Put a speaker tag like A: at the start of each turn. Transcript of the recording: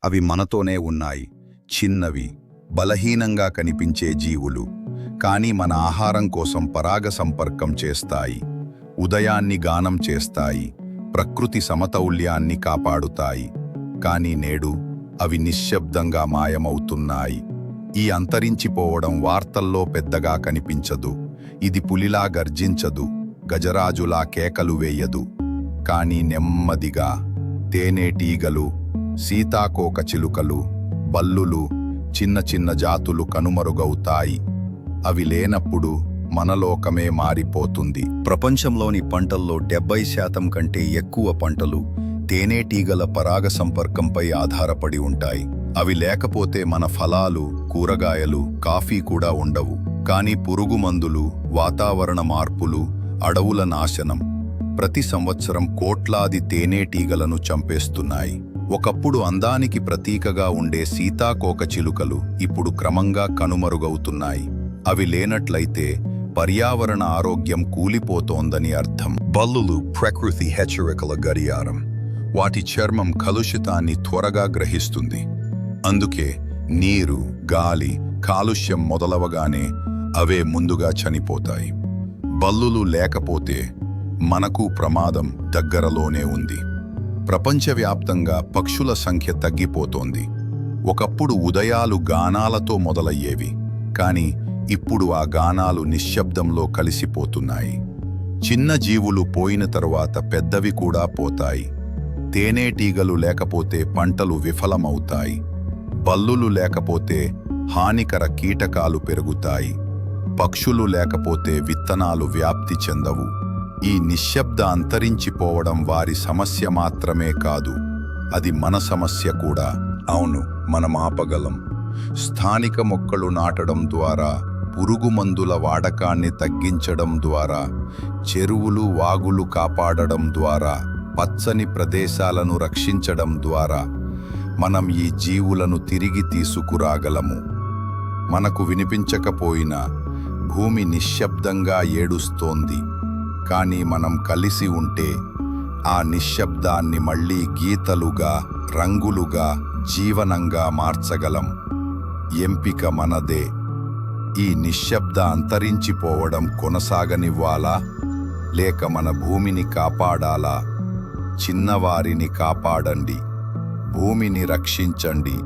A: అవి మనతోనే ఉన్నాయి. చిన్నవి, బలహీనంగా కనిపించే జీవులు, కానీ మన ఆహారం కోసం పరాగ సంపర్కం చేస్తాయి, ఉదయాన్ని గానం చేస్తాయి, ప్రకృతి సమతౌల్యాన్ని కాపాడుతాయి. కానీ నేడు అవి నిశ్శబ్దంగా మాయమవుతున్నాయి. ఈ అంతరించిపోవడం వార్తల్లో పెద్దగా కనిపించదు. ఇది పులిలా గర్జించదు, గజరాజులా కేకలు వేయదు. కానీ నెమ్మదిగా తేనెటీగలు, సీతాకోకచిలుకలు, బల్లులు, చిన్న చిన్న జాతులు కనుమరుగవుతాయి. అవి లేనప్పుడు మన లోకమే మారిపోతుంది. ప్రపంచంలోని పంటల్లో 70% కంటే ఎక్కువ పంటలు తేనెటీగల పరాగ సంపర్కంపై ఆధారపడి ఉంటాయి. అవి లేకపోతే మన ఫలాలు, కూరగాయలు, కాఫీ కూడా ఉండవు. కానీ పురుగుమందులు, వాతావరణ మార్పులు, అడవుల నాశనం ప్రతి సంవత్సరం కోట్లాది తేనెటీగలను చంపేస్తున్నాయి. ఒకప్పుడు అందానికి ప్రతీకగా ఉండే సీతాకోకచిలుకలు ఇప్పుడు క్రమంగా కనుమరుగవుతున్నాయి. అవి లేనట్లయితే పర్యావరణ ఆరోగ్యం కూలిపోతోందని అర్థం. బల్లులు ప్రకృతి హెచ్చరికల గడియారం. వాటి చర్మం కలుషితాన్ని త్వరగా గ్రహిస్తుంది. అందుకే నీరు, గాలి కాలుష్యం మొదలవగానే అవే ముందుగా చనిపోతాయి. బల్లులు లేకపోతే మనకు ప్రమాదం దగ్గరలోనే ఉంది. ప్రపంచవ్యాప్తంగా పక్షుల సంఖ్య తగ్గిపోతోంది. ఒకప్పుడు ఉదయాలు గానాలతో మొదలయ్యేవి, కానీ ఇప్పుడు ఆ గానాలు నిశ్శబ్దంలో కలిసిపోతున్నాయి. చిన్న జీవులు పోయిన తరువాత పెద్దవి కూడా పోతాయి. తేనెటీగలు లేకపోతే పంటలు విఫలమవుతాయి. బల్లులు లేకపోతే హానికర కీటకాలు పెరుగుతాయి. పక్షులు లేకపోతే విత్తనాలు వ్యాప్తి చెందవు. ఈ నిశ్శబ్ద అంతరించిపోవడం వారి సమస్య మాత్రమే కాదు, అది మన సమస్య కూడా. అవును, మనం ఆపగలం. స్థానిక మొక్కలు నాటడం ద్వారా, పురుగుమందుల వాడకాన్ని తగ్గించడం ద్వారా, చెరువులు, వాగులు కాపాడడం ద్వారా, పచ్చని ప్రదేశాలను రక్షించడం ద్వారా మనం ఈ జీవులను తిరిగి తీసుకురాగలము. మనకు వినిపించకపోయినా భూమి నిశ్శబ్దంగా ఏడుస్తోంది. కానీ మనం కలిసి ఉంటే ఆ నిశ్శబ్దాన్ని మళ్ళీ గీతలుగా, రంగులుగా, జీవనంగా మార్చగలం. ఎంపిక మనదే. ఈ నిశ్శబ్ద అంతరించిపోవడం కొనసాగనివ్వాలా, లేక మన భూమిని కాపాడాలా? చిన్నవారిని కాపాడండి, భూమిని రక్షించండి.